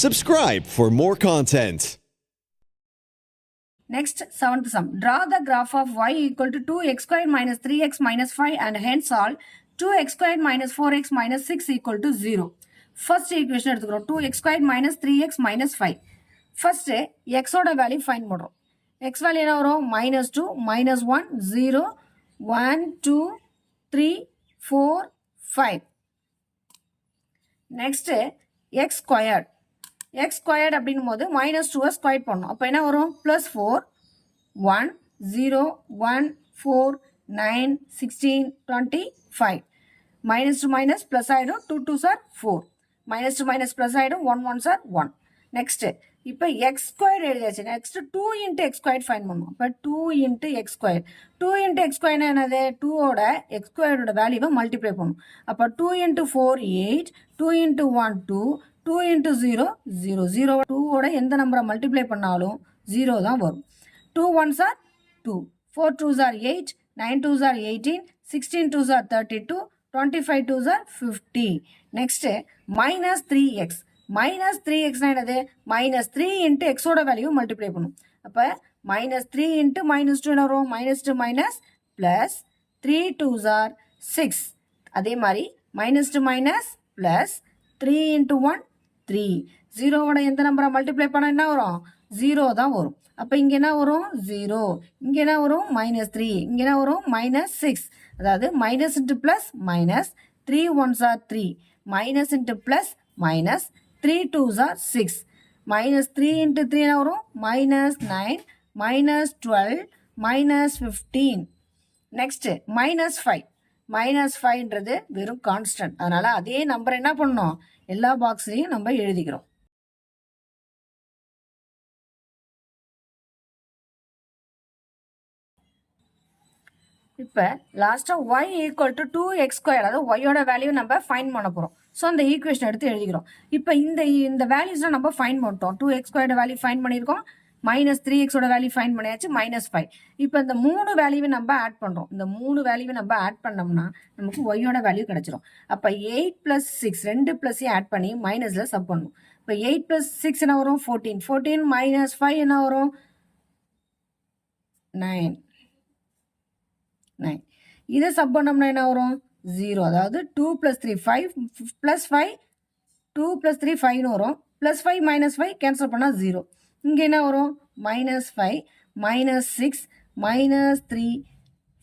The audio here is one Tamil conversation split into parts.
Subscribe for more content. Next, seventh sum. Draw the graph of y equal to 2x squared minus 3x minus 5 and hence solve 2x squared minus 4x minus 6 equal to 0. First equation எடுத்துக்கிறோம் 2x squared minus 3x minus 5. First, x ஓட value find பண்ணுறோம். x value என்ன வரும்? minus 2, minus 1, 0, 1, 2, 3, 4, 5. Next, x squared. x squared அப்படின்னும் போது minus 2 ஸ்கொயர் பண்ணணும். அப்போ என்ன வரும்? plus 4, 1, 0, 1, 4, 9, 16, 25. minus to minus plus ஆயிடும் 2 2s are 4. minus to minus plus ஆயிடும் 1 1s are 1. Next, இப்போ x squared எழுதியாச்சு. Next 2 into x squared find பண்ணுவோம். அப்போ 2 into x squared. 2 into x squared என்னது? 2 ஓட x squared ஓட வேல்யூவை மல்டிப்ளை பண்ணும். அப்போ 2 into 4 8, 2 into 1 2, 2 into 0 0. 0 2 ஓட எந்த நம்பரை மல்டிப்ளை பண்ணாலும் 0 தான் வரும். 2 1s are 2, 4 2s are 8, 9 2s are 18, 16 2s are 32, 25 2s are 50. Next, minus 3x. minus 3x என்னது? minus 3 into x ஓட வேல்யூ மல்டிப்ளை பண்ணும். அப்போ minus 3 into minus 2 என்ன வரும்? minus 2 minus plus 3 2s are 6. அதே மாதிரி minus 2 minus plus 3 into 1 3. 0 ஓட எந்த நம்பரை மல்டிப்ளை பண்ண என்ன வரும்? 0 தான் வரும். அப்போ இங்கே என்ன வரும்? 0. இங்கே என்ன வரும்? minus 3. இங்கே என்ன வரும்? minus 6. அதாவது minus into plus minus 3 1s are 3. minus into plus minus 3 2s are 6. minus 3 into 3 என்ன வரும்? minus 9, minus 12, minus 15. Next, minus 5. minus 5ன்றது வெறும் கான்ஸ்டன்ட். அதனால அதே நம்பர் என்ன பண்ணணும்? எல்லா பாக்ஸ்லையும் நம்ம எழுதிக்கிறோம். இப்போ லாஸ்ட்டாக y equal to 2x square, அதாவது ஒய்யோட வேல்யூ நம்ம ஃபைண்ட் பண்ண போகிறோம். ஸோ அந்த ஈக்குவேஷன் எடுத்து எழுதிக்கிறோம். இப்போ இந்த வேல்யூஸ்லாம் நம்ம ஃபைண்ட் பண்ணிட்டோம். 2x ஸ்கொயர்ட வேல்யூ ஃபைண்ட் பண்ணியிருக்கோம், மைனஸ் 3xோட வேல்யூ ஃபைண்ட் பண்ணியாச்சு, மைனஸ் 5. இப்போ இந்த 3 வேல்யூவை நம்ம ஆட் பண்ணுறோம். இந்த 3 வேல்யூவை நம்ம ஆட் பண்ணோம்னா நமக்கு ஒய்யோட வேல்யூ கிடைச்சிரும். அப்போ 8 + 6 2 ப்ளஸையும் ஆட் பண்ணி மைனஸில் சப் பண்ணணும். இப்போ 8 + 6 என்ன வரும்? 14. 14 minus 5 என்ன வரும்? 9. 9. இதை சப் பண்ணோம்னா என்ன வரும்? 0. அதாவது 2 + 3 5 + 5 2 + 3 5ன்னு வரும். ப்ளஸ் 5 minus 5 கேன்சல் பண்ணால் 0. இங்கே என்ன வரும்? minus 5, minus 6, minus 3,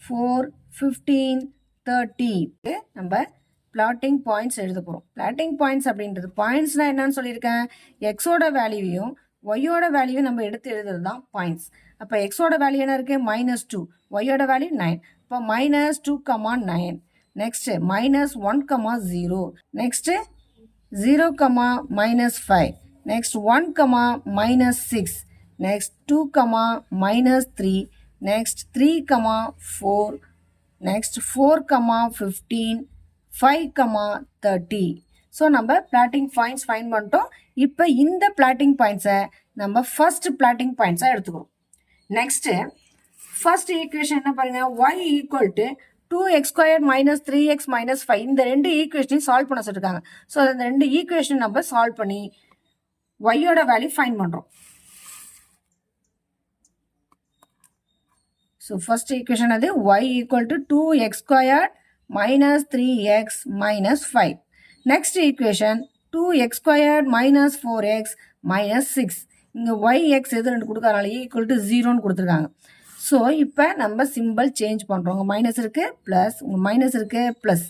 4, 15, 30. நம்ம பிளாட்டிங் பாயிண்ட்ஸ் எழுத போகிறோம். பிளாட்டிங் பாயிண்ட்ஸ் அப்படின்றது பாயிண்ட்ஸ்னால் என்னன்னு சொல்லியிருக்கேன்? எக்ஸோட வேல்யூவையும் ஒய்யோட வேல்யூவையும் நம்ம எடுத்து எழுதுறது தான் பாயிண்ட்ஸ். அப்போ எக்ஸோட வேல்யூ என்ன இருக்குது? -2. ஒய்யோட வேல்யூ 9. இப்போ -2, 9. Next -1, 0. Next 0, -5. Next 1, -6. Next 2, -3. Next 3, 4. Next 4, 15. 5, 30. So நம்ம பிளாட்டிங் பாயிண்ட்ஸ் ஃபைண்ட் பண்ணிட்டோம். இப்போ இந்த பிளாட்டிங் பாயிண்ட்ஸை நம்ம ஃபர்ஸ்ட் பிளாட்டிங் பாயிண்ட்ஸாக எடுத்துக்கிறோம். நெக்ஸ்ட்டு ஃபர்ஸ்ட் ஈக்குவேஷன் என்ன பாருங்க? y equal to 2x square minus 3x minus 5. இந்த ரெண்டு ஈக்குவேஷனையும் சால்வ் பண்ண சொல்லியிருக்காங்க. ஸோ அந்த ரெண்டு ஈக்குவேஷன் நம்ம சால்வ் பண்ணி ஒய்யோட வேல்யூ ஃபைண்ட் பண்ணுறோம். ஸோ ஃபர்ஸ்ட் ஈக்குவேஷன் அது y equal to 2x square minus 3x minus 5. Next equation 2x square minus 4x minus 6. இங்கே yx எது ரெண்டு கொடுக்கறனால ஈக்குவல் டு 0ன்னு கொடுத்துருக்காங்க. ஸோ இப்போ நம்ம சிம்பிள் சேஞ்ச் பண்ணுறோம். உங்கள் மைனஸ் இருக்குது ப்ளஸ், உங்கள் மைனஸ் இருக்குது ப்ளஸ்.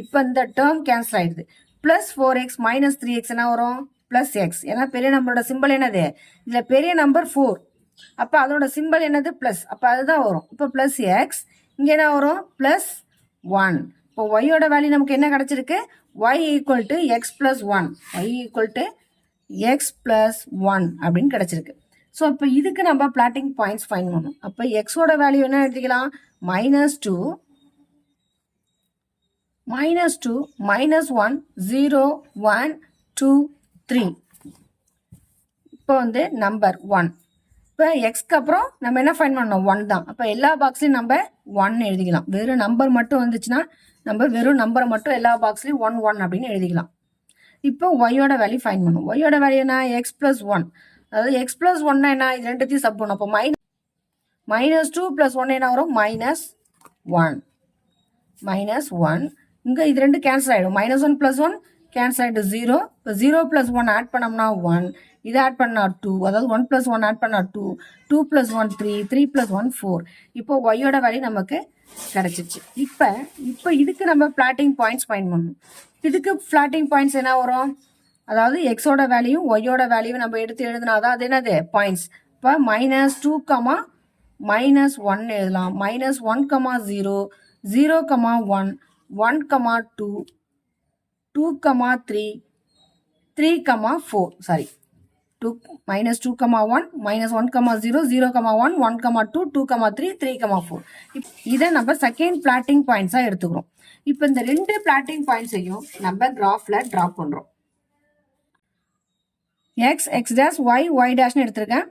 இப்போ இந்த டேர்ம் கேன்சல் ஆகிடுது. ப்ளஸ் 4x minus 3x என்ன வரும்? Plus X. ஏன்னா பெரிய நம்பரோட சிம்பிள் என்னது? இதில் பெரிய நம்பர் 4. அப்போ அதோட சிம்பிள் என்னது? ப்ளஸ். அப்போ அதுதான் வரும். இப்போ ப்ளஸ் எக்ஸ். இங்கே என்ன வரும்? ப்ளஸ் 1. இப்போ ஒய்யோட வேல்யூ நமக்கு என்ன கிடச்சிருக்கு? y equal to X plus 1. y equal to X plus 1 அப்படின்னு கிடச்சிருக்கு. ஸோ இப்போ இதுக்கு நம்ம பிளாட்டிங் பாயிண்ட்ஸ் ஃபைண்ட் பண்ணணும். அப்போ எக்ஸோட வேல்யூ என்ன எடுத்துக்கலாம்? -2, -1, 0, 1, 2, 3. இப்போ வந்து நம்பர் 1. இப்போ எக்ஸ்க்கு அப்புறம் நம்ம என்ன ஃபைண்ட் பண்ணோம்? 1 தான். அப்போ எல்லா பாக்ஸ்லையும் நம்ம 1 எழுதிக்கலாம். வெறும் நம்பர் மட்டும் வந்துச்சுன்னா நம்ம வெறும் நம்பரை மட்டும் எல்லா பாக்ஸ்லையும் 1 1 அப்படின்னு எழுதிக்கலாம். இப்போ ஒய்யோட வேல்யூ ஃபைன் பண்ணும். ஒய்யோட வேல்யூ என்ன? X plus one. அதாவது எக்ஸ் பிளஸ் ஒன்னா என்ன? இது ரெண்டுத்தையும் சப் பண்ணும். அப்போ -2 + 1 என்ன வரும்? -1. -1. இங்கே இது ரெண்டு கேன்சல் ஆகிடும். -1 + 1 கேன்சல் ஆகிடும் 0. இப்போ 0 + 1 ஆட் பண்ணோம்னா 1. இதை ஆட் பண்ணா 2. அதாவது 1 + 1 ஆட் பண்ணா 2. 2 + 1 3. 3 + 1 4. இப்போ ஒய்யோட வேல்யூ நமக்கு கிடைச்சிச்சு. இப்போ இதுக்கு நம்ம பிளாட்டிங் பாயிண்ட்ஸ் ஃபைண்ட் பண்ணணும். இதுக்கு பிளாட்டிங் பாயிண்ட்ஸ் என்ன வரும்? அதாவது எக்ஸோட வேல்யூ ஒய்யோட வேல்யூ நம்ம எடுத்து எழுதினாதான் அது என்னது? பாயிண்ட்ஸ். இப்போ -2, -1 எழுதலாம். -1, 0, 0, 1, 1, 2, 2, 3, 3, 4. சாரி, -2, -1, -1, 0, 0, 1, 1, 2, 2, 3, 3, 4. இதை நம்ம செகண்ட் பிளாட்டிங் பாயிண்ட்ஸாக எடுத்துக்கிறோம். இப்போ இந்த ரெண்டு பிளாட்டிங் பாயிண்ட்ஸையும் நம்ம கிராஃப்ல டிராப் பண்ணுறோம். X, x dash, y, y டேஷ்னு எடுத்திருக்கேன்.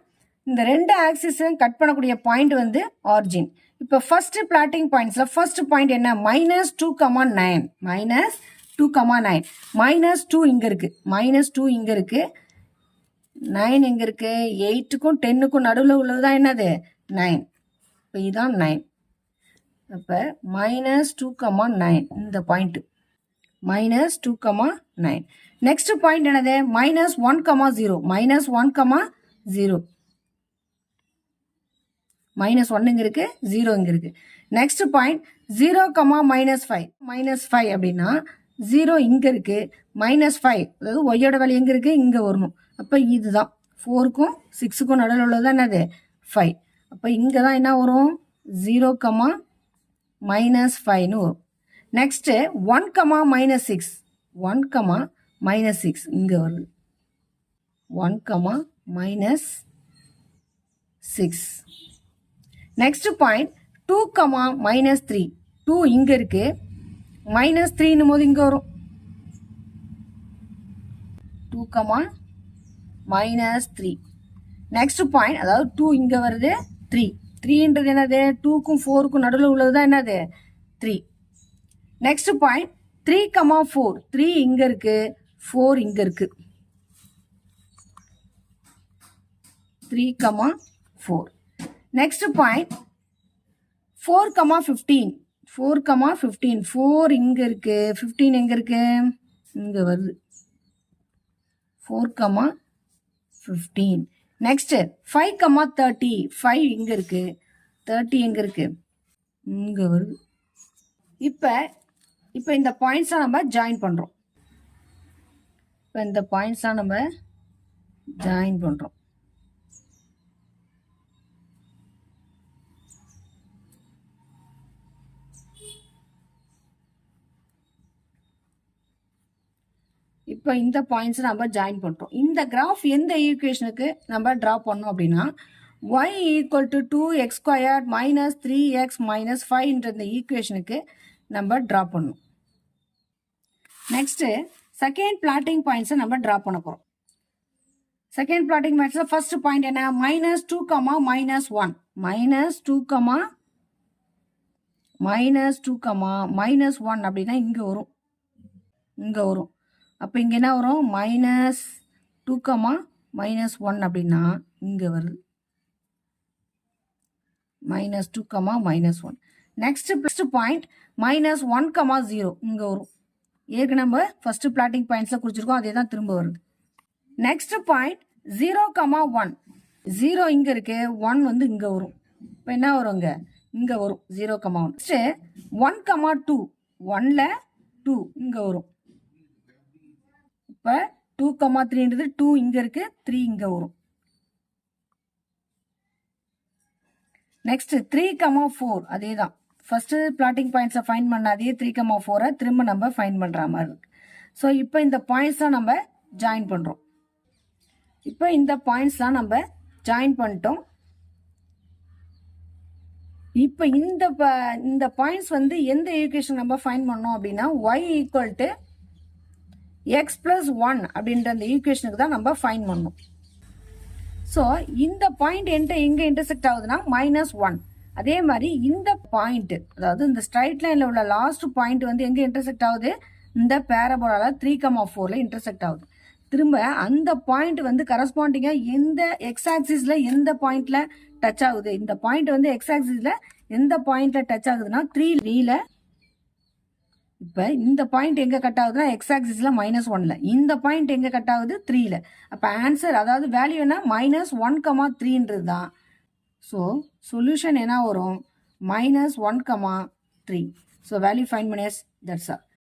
இந்த ரெண்டு ஆக்சிஸையும் கட் பண்ணக்கூடிய பாயிண்ட் வந்து ஆரிஜின். இப்போ ஃபர்ஸ்ட் பிளாட்டிங் பாயிண்ட்ஸில் ஃபர்ஸ்ட் பாயிண்ட் என்ன? -2, 9. -2, 9. -2 இங்கே இருக்குது. -2 இங்கே இருக்குது. 9 எங்கே இருக்குது? 8க்கும் 10க்கும் நடுவில் உள்ளது தான் என்னது? 9. இப்போ இதுதான் 9. அப்போ -2, 9 இந்த பாயிண்ட்டு. -2, 9. நெக்ஸ்ட் பாயிண்ட் என்னது? -1, 0. -1, 0. -1 இங்கே இருக்குது, 0 இங்கே இருக்குது. Next point 0, -5. -5 அப்படின்னா 0 இங்கே இருக்குது, -5. அதாவது ஒய்யோட வேல்யூ எங்கே இருக்குது? இங்கே வரணும். அப்போ இதுதான் 4க்கும் 6க்கும் நடுவில் உள்ளது என்னது? 5. அப்போ இங்கே தான் என்ன வரும்? 0, -5ன்னு வரும். நெக்ஸ்ட்டு 1, -6. 1, -6 இங்கே வருது. 1, -6. Next point 2, -3. 2 இங்கே இருக்கு. -3ன்னும் போது இங்கே வரும். 2, -3. நெக்ஸ்ட் பாயிண்ட், அதாவது 2 இங்கே வருது, 3. 3ன்றது என்னது? 2க்கும் 4க்கும் நடுவில் உள்ளது தான் என்னது? 3. Next point 3, 4. 3 இங்கே இருக்கு, 4 இங்கே இருக்கு. 3, 4. Next point 4, 15. 4, 15. 4 இங்கே இருக்கு, 15 எங்கே இருக்கு? இங்கே வருது. 4, 15. நெக்ஸ்ட் 5, 30. 5 இங்கே இருக்கு, 30 எங்கே இருக்கு? இங்கே வருது. இப்போ இந்த பாயிண்ட்ஸாக நம்ம ஜாயின் பண்ணுறோம். இப்போ இந்த பாயிண்ட்ஸ் நம்ம ஜாயின் பண்ணுறோம். இந்த கிராஃப் எந்த ஈக்குவேஷனுக்கு நம்ம ட்ரா பண்ணோம் அப்படின்னா, y = 2x² - 3x - 5ன்ற இந்த ஈக்குவேஷனுக்கு நம்ம ட்ரா பண்ணோம். நெக்ஸ்ட்டு செகண்ட் பிளாட்டிங் பாயிண்ட்ஸை நம்ம ட்ரா பண்ண போகிறோம். செகண்ட் பிளாட்டிங் பாயிண்ட்ஸில் ஃபர்ஸ்ட் பாயிண்ட் என்ன? -2, -1. -2, -1 அப்படின்னா இங்கே வரும். அப்போ இங்கே என்ன வரும்? -2, -1 அப்படின்னா இங்கே வருது. -2, -1. நெக்ஸ்ட் பாயிண்ட் -1, 0 இங்கே வரும். ஏற்கனவே நம்ம ஃபர்ஸ்ட் பிளாட்டிங் பாயிண்ட்ஸில் குறிச்சிருக்கோம், அதே தான் திரும்ப வருது. Next point 0, 1. 0 இங்கே இருக்கு, 1 வந்து இங்கே வரும். இப்போ என்ன வரும்? இங்கே வரும் 0, 1. நெக்ஸ்ட்டு 1, 2. 1ல் 2 இங்கே வரும். இப்போ 2, 3ன்றது 2 இங்கே இருக்கு, 3 இங்கே வரும். நெக்ஸ்ட் 3, 4 அதே தான். ஃபர்ஸ்ட் பிளாட்டிங் பாயிண்ட்ஸை ஃபைண்ட் பண்ண அதே 3, 4 திரும்ப நம்ம ஃபைண்ட் பண்ணுற மாதிரி இருக்கு. ஸோ இப்போ இந்த பாயிண்ட்ஸாக நம்ம ஜாயின் பண்ணுறோம். பண்ணிட்டோம். இப்போ இந்த பாயிண்ட்ஸ் வந்து எந்த ஈக்குவேஷன் நம்ம ஃபைண்ட் பண்ணோம் அப்படின்னா, y = x + 1 அப்படின்ற அந்த ஈக்குவேஷனுக்கு தான் நம்ம ஃபைண்ட் பண்ணோம். ஸோ இந்த பாயிண்ட் எங்கே இன்டர்செக்ட் ஆகுதுன்னா -1. அதே மாதிரி இந்த பாயிண்ட், அதாவது இந்த ஸ்ட்ரைட் லைனில் உள்ள லாஸ்ட் பாயிண்ட் வந்து எங்கே இன்டர்செக்ட் ஆகுது? இந்த பேரபோலால 3,4ல இன்டர்செக்ட் ஆகுது. திரும்ப அந்த பாயிண்ட் வந்து கரஸ்பாண்டிங்காக எந்த எக்ஸ் ஆக்சிஸில் எந்த பாயிண்ட்ல டச் ஆகுது, இந்த பாயிண்ட் வந்து எக்ஸ் ஆக்சிஸில் எந்த பாயிண்ட்ல டச் ஆகுதுன்னா 3ல. இப்போ இந்த பாயிண்ட் எங்கே கட் ஆகுதுன்னா எக்ஸ் ஆக்சிஸில் -1ல, இந்த பாயிண்ட் எங்கே கட் ஆகுது 3ல. அப்போ ஆன்சர் அதாவது வேல்யூ என்ன -1,3ன்றது தான். ஸோ சொல்யூஷன் என்ன வரும் -1,3. ஸோ வேல்யூ ஃபைண்ட் பண்ணியாச்சு. That's all.